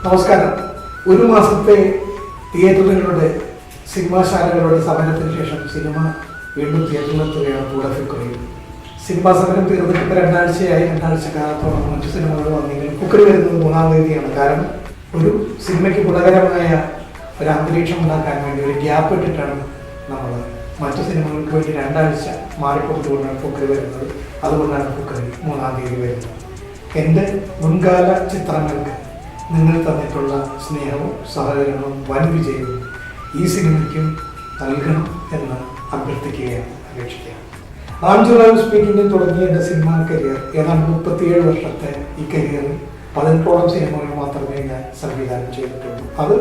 നമസ്കാരം. ഒരു മാസത്തെ തിയേറ്ററുകളുടെ സിനിമാശാലകളുടെ സമരത്തിന് ശേഷം സിനിമ വീണ്ടും തിയേറ്ററിലെത്തുകയാണ് ഫുക്കറി. സിനിമാ സമരം തീർന്നിട്ട് രണ്ടാഴ്ചയായി. രണ്ടാഴ്ചക്കാലത്തോളം മറ്റു സിനിമകൾ വന്നെങ്കിലും ഫുക്കറി വരുന്നത് 3-ാം തീയതിയാണ്. കാരണം ഒരു സിനിമയ്ക്ക് ഗുണകരമായ ഒരു അന്തരീക്ഷം ഉണ്ടാക്കാൻ വേണ്ടി ഒരു ഗ്യാപ്പ് ഇട്ടിട്ടാണ് നമ്മൾ മറ്റു സിനിമകൾക്ക് വേണ്ടി 2 ആഴ്ച മാറിക്കൊടുത്തുകൊണ്ടാണ് ഫുക്കറി വരുന്നത്. അതുകൊണ്ടാണ് ഫുക്കറി 3-ാം തീയതി വരുന്നത്. എൻ്റെ മുൻകാല ചിത്രങ്ങൾക്ക് നിങ്ങൾ തന്നിട്ടുള്ള സ്നേഹവും സഹകരണവും വൻ വിജയവും ഈ സിനിമയ്ക്കും നൽകണം എന്ന് അഭ്യർത്ഥിക്കുകയാണ്, അപേക്ഷിക്കുകയാണ്. ആഞ്ചുറാവ് സ്പീക്കിങ്ങിൽ തുടങ്ങിയ എൻ്റെ സിനിമാ കരിയർ ഏതാണ്ട് 37 വർഷത്തെ ഈ കരിയറിൽ 18ഓളം സിനിമകൾ മാത്രമേ ഞാൻ സംവിധാനം ചെയ്തിട്ടുള്ളൂ. അത്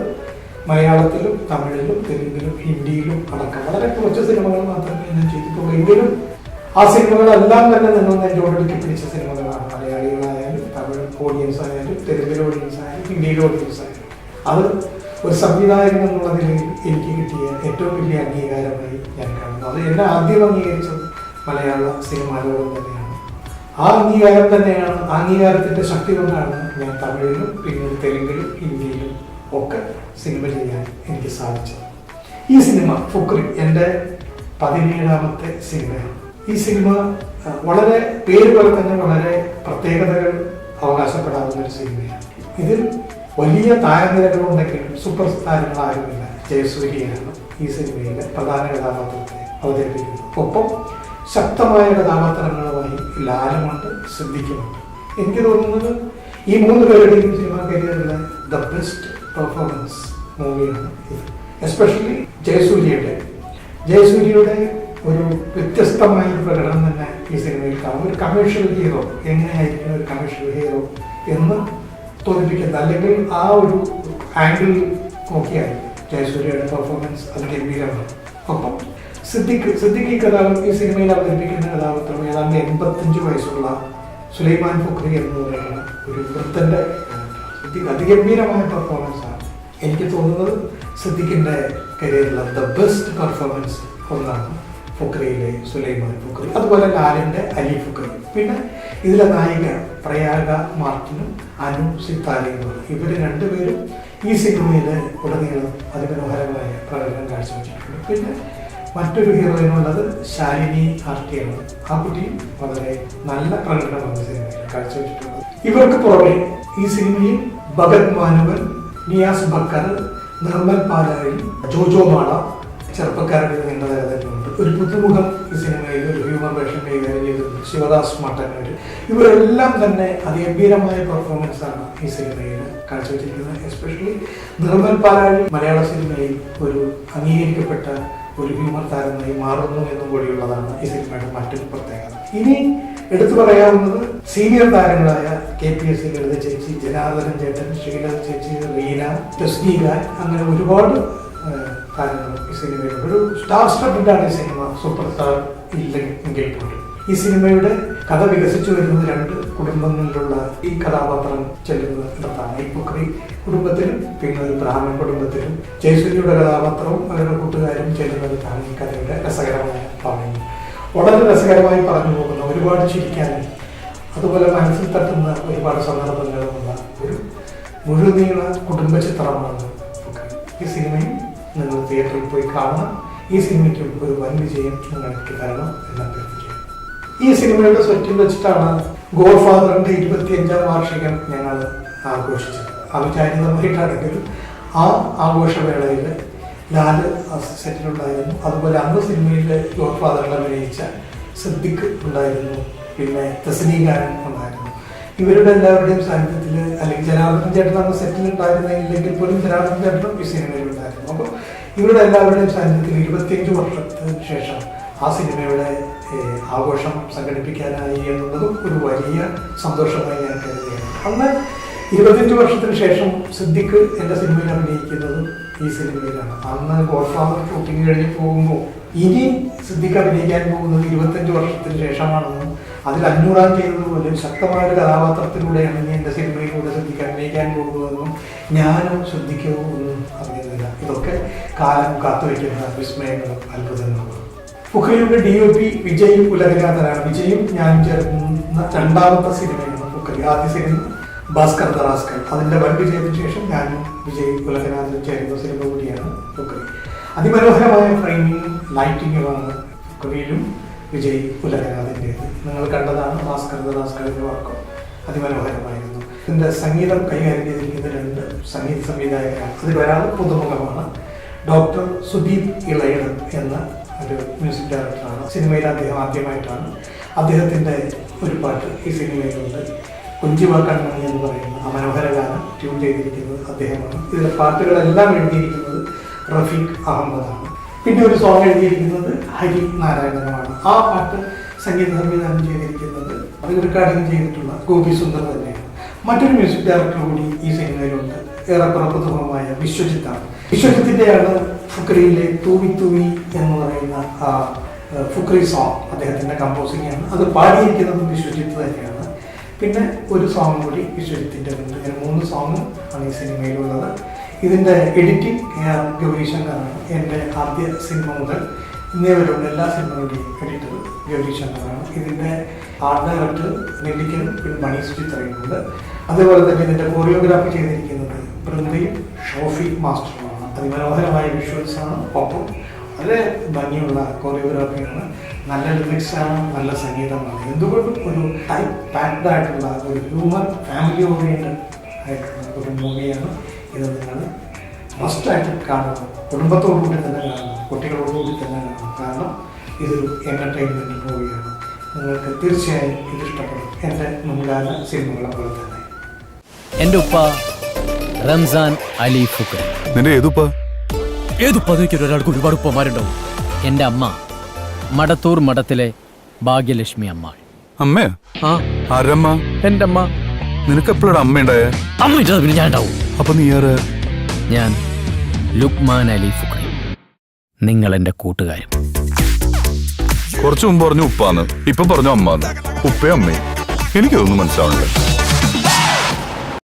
മലയാളത്തിലും തമിഴിലും തെലുങ്കിലും ഹിന്ദിയിലും അടക്കം വളരെ കുറച്ച് സിനിമകൾ മാത്രമേ ഞാൻ ചെയ്തിട്ടുള്ളൂ. എങ്കിലും ആ സിനിമകളെല്ലാം തന്നെ നിങ്ങൾ എൻ്റെ ഓടിക്ക് പിടിച്ച സിനിമകളാണ്. മലയാളികളായാലും തമിഴ് ഓഡിയൻസ് ആയാലും തെലുങ്കിലെ ഓഡിയൻസ് ആയാലും ഹിന്ദിയിലെ ഓഡിയൻസ് ആയാലും അത് ഒരു സംവിധായകൻ എന്നുള്ളതിൽ എനിക്ക് കിട്ടിയ ഏറ്റവും വലിയ അംഗീകാരമായി ഞാൻ കാണുന്നു. അത് എന്നെ ആദ്യം അംഗീകരിച്ചത് മലയാള സിനിമാ ലോകം തന്നെയാണ്. ആ അംഗീകാരം തന്നെയാണ്, അംഗീകാരത്തിൻ്റെ ശക്തി കൊണ്ടാണ് ഞാൻ തമിഴിലും പിന്നീട് തെലുങ്കിലും ഹിന്ദിയിലും ഒക്കെ സിനിമ ചെയ്യാൻ എനിക്ക് സാധിച്ചത്. ഈ സിനിമ ഫുക്കറി എൻ്റെ 17ാമത്തെ സിനിമയാണ്. ഈ സിനിമ വളരെ പേര് പോലെ തന്നെ വളരെ പ്രത്യേകതകൾ അവകാശപ്പെടാവുന്ന ഒരു സിനിമയാണ്. ഇതിൽ വലിയ താരനിരകളുണ്ടെങ്കിലും സൂപ്പർ താരങ്ങളാരുമില്ല. ജയസൂര്യയാണ് ഈ സിനിമയിലെ പ്രധാന കഥാപാത്രത്തെ അവതരിപ്പിക്കുന്നത്. ഒപ്പം ശക്തമായ കഥാപാത്രങ്ങളുമായി ലാലുമുണ്ട്, സിദ്ദിഖുമുണ്ട്. എനിക്ക് തോന്നുന്നത് ഈ 3 പേരുടെയും സിനിമാ കരിയറിലെ ദ ബെസ്റ്റ് പെർഫോമൻസ് മൂവിയാണ് ഇത്. എസ്പെഷ്യലി ജയസൂര്യയുടെ ഒരു വ്യത്യസ്തമായ ഒരു പ്രകടനം തന്നെ ഈ സിനിമയിൽ കാണും. ഒരു കമേഴ്ഷ്യൽ ഹീറോ എങ്ങനെയായിരിക്കും ഒരു കമേഴ്ഷ്യൽ ഹീറോ എന്ന് തോന്നിപ്പിക്കുന്നത്, അല്ലെങ്കിൽ ആ ഒരു ആംഗിൾ നോക്കിയാൽ ജയസൂര്യയുടെ പെർഫോമൻസ് അത് ഗംഭീരമാണ്. ഒപ്പം സിദ്ദിഖ് ഈ സിനിമയിൽ അവതരിപ്പിക്കുന്ന കഥാപാത്രം ഏതാണ്ട് 85 വയസ്സുള്ള സുലൈമാൻ ഫുക്കറി എന്ന് പറയുന്ന ഒരു വൃദ്ധന്റെ സിദ്ദിഖ് അതിഗംഭീരമായ പെർഫോമൻസ് ആണ്. എനിക്ക് തോന്നുന്നത് സിദ്ദിഖിന്റെ കരിയറിലെ ദ ബെസ്റ്റ് പെർഫോമൻസ് ഒന്നാണ് ഫുക്കറിയിലെ സുലൈമാൻ ഫുക്കറി. അതുപോലെ ലാലിന്റെ അലി ഫുക്കറി. പിന്നെ ഇതിലെ നായിക പ്രയാഗ മാർട്ടിനും അനു സിത്താരയുമാണ്. ഇവർ 2 പേരും ഈ സിനിമയിൽ ഉടനീളം അതിമനോഹരമായ പ്രകടനം കാഴ്ചവെച്ചിട്ടുണ്ട്. പിന്നെ മറ്റൊരു ഹീറോയിനുള്ളത് ശാലിനി ആർട്ടിയാണ്. ആ കുട്ടിയും വളരെ നല്ല പ്രകടനമാണ് സിനിമയിൽ കാഴ്ചവെച്ചിട്ടുള്ളത്. ഇവർക്ക് പുറമെ ഈ സിനിമയിൽ ഭഗത് മാനുവൽ, നിയാസ് ബക്കർ, നിർമ്മൽ പാലാഴി, ജോജോ മാള ചെറുപ്പക്കാരുടെ നീണ്ട നിര തന്നെയുണ്ട്. ഒരു പുതുമുഖം ഈ സിനിമയിൽ ഒരു ഹ്യൂമർ വേഷം കൈകാര്യം ചെയ്തിട്ടുണ്ട്, ശിവദാസ് മട്ടന്നൂർ. ഇവരെല്ലാം തന്നെ അതിഗംഭീരമായ പെർഫോമൻസ് ആണ് ഈ സിനിമയിൽ കാഴ്ചവെച്ചിരിക്കുന്നത്. എസ്പെഷ്യലി നിർമ്മൽ പാലാഴി മലയാള സിനിമയിൽ ഒരു അംഗീകരിക്കപ്പെട്ട ഒരു ഹ്യൂമർ താരമായി മാറുന്നു എന്നും കൂടിയുള്ളതാണ് ഈ സിനിമയുടെ മറ്റൊരു പ്രത്യേകത. ഇനി എടുത്തു പറയാവുന്നത് സീനിയർ താരങ്ങളായ KPSC ലളിത ചേച്ചി, ജനാർദ്ദനൻ ചേട്ടൻ, ശ്രീലത ചേച്ചി, റീന, തസ്നി ഖാൻ, അങ്ങനെ ഒരുപാട് താരങ്ങൾ ഈ സിനിമയിലുണ്ട്. ഒരു സ്റ്റാർ സ്റ്റഡാണ് ഈ സിനിമ. സൂപ്പർ സ്റ്റാർ ഇല്ലെങ്കിൽ പോലും ഈ സിനിമയുടെ കഥ വികസിച്ചു വരുന്നത് 2 കുടുംബങ്ങളിലുള്ള ഈ കഥാപാത്രം ചെല്ലുന്നത് ഇടത്താണ്. ഈ ഫുക്കറി കുടുംബത്തിലും പിന്നെ ഒരു ബ്രാഹ്മൺ കുടുംബത്തിലും ജയസൂര്യയുടെ കഥാപാത്രവും അവരുടെ കൂട്ടുകാരും ചെല്ലുന്നിടത്താണ് ഈ കഥയുടെ രസകരമായ ഭാഗങ്ങൾ. വളരെ രസകരമായി പറഞ്ഞു പോകുന്ന, ഒരുപാട് ചിരിക്കാനും അതുപോലെ മനസ്സിൽ തട്ടുന്ന ഒരുപാട് സന്ദർഭങ്ങളുള്ള ഒരു മുഴുനീള കുടുംബ ചിത്രമാണ് ഫുക്കറി. ഈ സിനിമയും നിങ്ങൾ തിയേറ്ററിൽ പോയി കാണണം. ഈ സിനിമയ്ക്കും ഒരു വൻ വിജയം നിങ്ങൾക്ക് തരണം എന്ന് അഭ്യർത്ഥിക്കുക. ഈ സിനിമയുടെ സെറ്റിൽ വെച്ചിട്ടാണ് ഗോഡ് ഫാദറിന്റെ 25ാം വാർഷികം ഞങ്ങൾ ആഘോഷിച്ചത്. അവിചാരിതമായിട്ടാണെങ്കിലും ആ ആഘോഷവേളയിൽ ലാല് സെറ്റിലുണ്ടായിരുന്നു. അതുപോലെ അന്ന് സിനിമയിൽ ഗോഡ് ഫാദറിൽ അഭിനയിച്ച സിദ്ദിഖ് ഉണ്ടായിരുന്നു, പിന്നെ തസ്നി ഖാൻ ഉണ്ടായിരുന്നു. ഇവരുടെ എല്ലാവരുടെയും സാന്നിധ്യത്തിൽ, അല്ലെങ്കിൽ ജനാർദ്ദനൻ ചേട്ടൻ അന്ന് സെറ്റിൽ ഉണ്ടായിരുന്നില്ലെങ്കിൽ പോലും ജനാർദ്ദനൻ ചേട്ടനും ഈ സിനിമയിൽ ഉണ്ടായിരുന്നു. അപ്പോൾ ഇവരുടെ എല്ലാവരുടെയും സാന്നിധ്യത്തിൽ 25 വർഷത്തിന് ശേഷം ആ സിനിമയുടെ ആഘോഷം സംഘടിപ്പിക്കാനായി എന്നുള്ളതും ഒരു വലിയ സന്തോഷമായി ഞാൻ കരുതുകയാണ്. അന്ന് 25 വർഷത്തിന് ശേഷം സിദ്ദിഖ് എൻ്റെ സിനിമയിൽ അഭിനയിക്കുന്നതും ഈ സിനിമയിലാണ്. അന്ന് ഗോഡ് ഫാദർ ഷൂട്ടിംഗ് കഴിഞ്ഞ് പോകുമ്പോൾ ഇനി സിദ്ദിഖ് അഭിനയിക്കാൻ പോകുന്നത് 25 വർഷത്തിന് ശേഷമാണെന്നും അതിൽ 500 ചെയ്തതുപോലെ ശക്തമായ ഒരു കഥാപാത്രത്തിലൂടെയാണ് ഇനി എൻ്റെ സിനിമയിലൂടെ സിദ്ദിഖ് അഭിനയിക്കാൻ പോകുന്നതെന്നും ഞാനും സിദ്ദിഖും ഒന്നും അറിയുന്നില്ല. ഇതൊക്കെ കാലം കാത്തുവയ്ക്കുന്ന വിസ്മയങ്ങളും അത്ഭുതങ്ങളുമാണ്. ഫുക്കറിയുടെ DOP വിജയ് ഉലകനാഥനാണ്. വിജയും ഞാനും ചേർന്ന 2ാമത്തെ സിനിമയാണ് ഫുക്കറി. ആദ്യ സിനിമ ഭാസ്കർ ദ റാസ്കൽ. അതിൻ്റെ വൻ വിജയത്തിന് ശേഷം ഞാനും വിജയ് ഉലകനാഥനും ചേരുന്ന സിനിമ കൂടിയാണ് ഫുക്കറി. അതിമനോഹരമായ ഫ്രെയിമിങ്ങും ലൈറ്റിങ്ങുമാണ് ഫുക്കറിയിലും വിജയ് ഉലകനാഥിൻ്റേത്. നിങ്ങൾ കണ്ടതാണ് ഭാസ്കർ ദ റാസ്കലിൻ്റെ വർക്കും, അതിമനോഹരമായിരുന്നു. ഇതിൻ്റെ സംഗീതം കൈകാര്യം ചെയ്തിരിക്കുന്ന 2 സംഗീത സംവിധായകരാണ്. അതിലൊരാൾ പുതുമുഖമാണ്, ഡോക്ടർ സുദീപ് ഇളയടൻ എന്ന ഒരു മ്യൂസിക് ഡയറക്ടറാണ്. സിനിമയിൽ അദ്ദേഹം ആദ്യമായിട്ടാണ്. അദ്ദേഹത്തിൻ്റെ ഒരു പാട്ട് ഈ സിനിമയിലുണ്ട്, കുഞ്ചിവാക്കൺമണി എന്ന് പറയുന്ന ആ മനോഹര ഗാനം ട്യൂൺ ചെയ്തിരിക്കുന്നത് അദ്ദേഹമാണ്. ഇതിലെ പാട്ടുകളെല്ലാം എഴുതിയിരിക്കുന്നത് റഫീഖ് അഹമ്മദാണ്. പിന്നെ ഒരു സോങ് എഴുതിയിരിക്കുന്നത് ഹരി നാരായണനുമാണ്. ആ പാട്ട് സംഗീത സംവിധാനം ചെയ്തിരിക്കുന്നത്, അത് റെക്കോർഡിംഗ് ചെയ്തിട്ടുള്ള ഗോപി സുന്ദർ തന്നെയാണ്. മറ്റൊരു മ്യൂസിക് ഡയറക്ടർ കൂടി ഈ സിനിമയിലുണ്ട്, ഏറെക്കുറെ പുതുമുഖമായ വിശ്വജിത്താണ്. വിശ്വജിത്തിൻ്റെയാണ് ഫുക്കറിയിലെ തൂവി തൂവി എന്ന് പറയുന്ന ആ ഫുക്കറി സോങ് അദ്ദേഹത്തിൻ്റെ കമ്പോസിംഗ് ആണ്. അത് പാടിയിരിക്കുന്നതും വിശ്വജിത്ത് തന്നെയാണ്. പിന്നെ ഒരു സോങ് കൂടി വിശ്വജിത്തിൻ്റെ ഉണ്ട്. ഇങ്ങനെ 3 സോങ് ആണ് ഈ സിനിമയിലുള്ളത്. ഇതിൻ്റെ എഡിറ്റിംഗ് ഗൗരി ശങ്കറാണ്. എൻ്റെ ആദ്യ സിനിമ മുതൽ ഇന്നേ വരെയുള്ള എല്ലാ സിനിമകളുടെയും എഡിറ്റർ ഗൗരി ശങ്കറാണ്. ഇതിൻ്റെ ആർട്ട് ഡയറക്ടർ നെല്ലിക്കലും പിന്നെ മണി സുചിത്രയുമുണ്ട്. അതേപോലെ തന്നെ ഇതിൻ്റെ കൊറിയോഗ്രാഫി ചെയ്തിരിക്കുന്നത് ബൃന്ദയും ഷോഫി മാസ്റ്ററുമാണ്. അതിമനോഹരമായ വിഷ്വൽസാണ്, ഒപ്പം വളരെ ഭംഗിയുള്ള കൊറിയോഗ്രാഫിയാണ്, നല്ല ലിറിക്സാണ്, നല്ല സംഗീതമാണ്. എന്തുകൊണ്ടും ഒരു ടൈപ്പ് പാക്ഡ് ആയിട്ടുള്ള ഒരു ഹ്യൂമർ ഫാമിലി ഓറിയൻറ്റഡ് ആയിട്ടുള്ള ഒരു മൂവിയാണ്. ഇത് നിങ്ങൾ മസ്റ്റായിട്ട് കാണണം, കുടുംബത്തോടുകൂടി തന്നെ കാണണം, കുട്ടികളോടുകൂടി തന്നെ കാണണം. കാരണം ഇതൊരു എൻ്റർടൈൻമെൻറ്റ് മൂവിയാണ്. നിങ്ങൾക്ക് തീർച്ചയായും ഇത് ഇഷ്ടപ്പെടും, എൻ്റെ മുൻകാല സിനിമകളെ പോലെ തന്നെ. എൻ്റെ ഉപ്പ റംസാൻ അലി ഫുക്കർ. നിന്റെ ഏതുപ്പ? ഒരാൾക്ക് ഒരുപാട് ഉപ്പമാരുണ്ടാവും. എൻ്റെ അമ്മ മടത്തൂർ മഠത്തിലെ ഭാഗ്യലക്ഷ്മി അമ്മ. അമ്മേ? ആ, ആരമ്മ? എൻ്റെ അമ്മ. നിനക്ക് എപ്പോഴാണ് അമ്മ ഉണ്ടായേ? അമ്മ ഇല്ലാതെ പിന്നെ ഞാൻ ഉണ്ടാവും. അപ്പൊ നീ ആര്? ഞാൻ ലുക്മാൻ അലി ഫുക്കർ, നിങ്ങൾ എൻ്റെ കൂട്ടുകാരും. കുറച്ചു മുമ്പ് പറഞ്ഞു ഉപ്പാന്ന്, ഇപ്പൊ പറഞ്ഞു അമ്മാന്ന്. ഉപ്പയും അമ്മയും എനിക്കതൊന്നും മനസ്സിലാവണില്ല.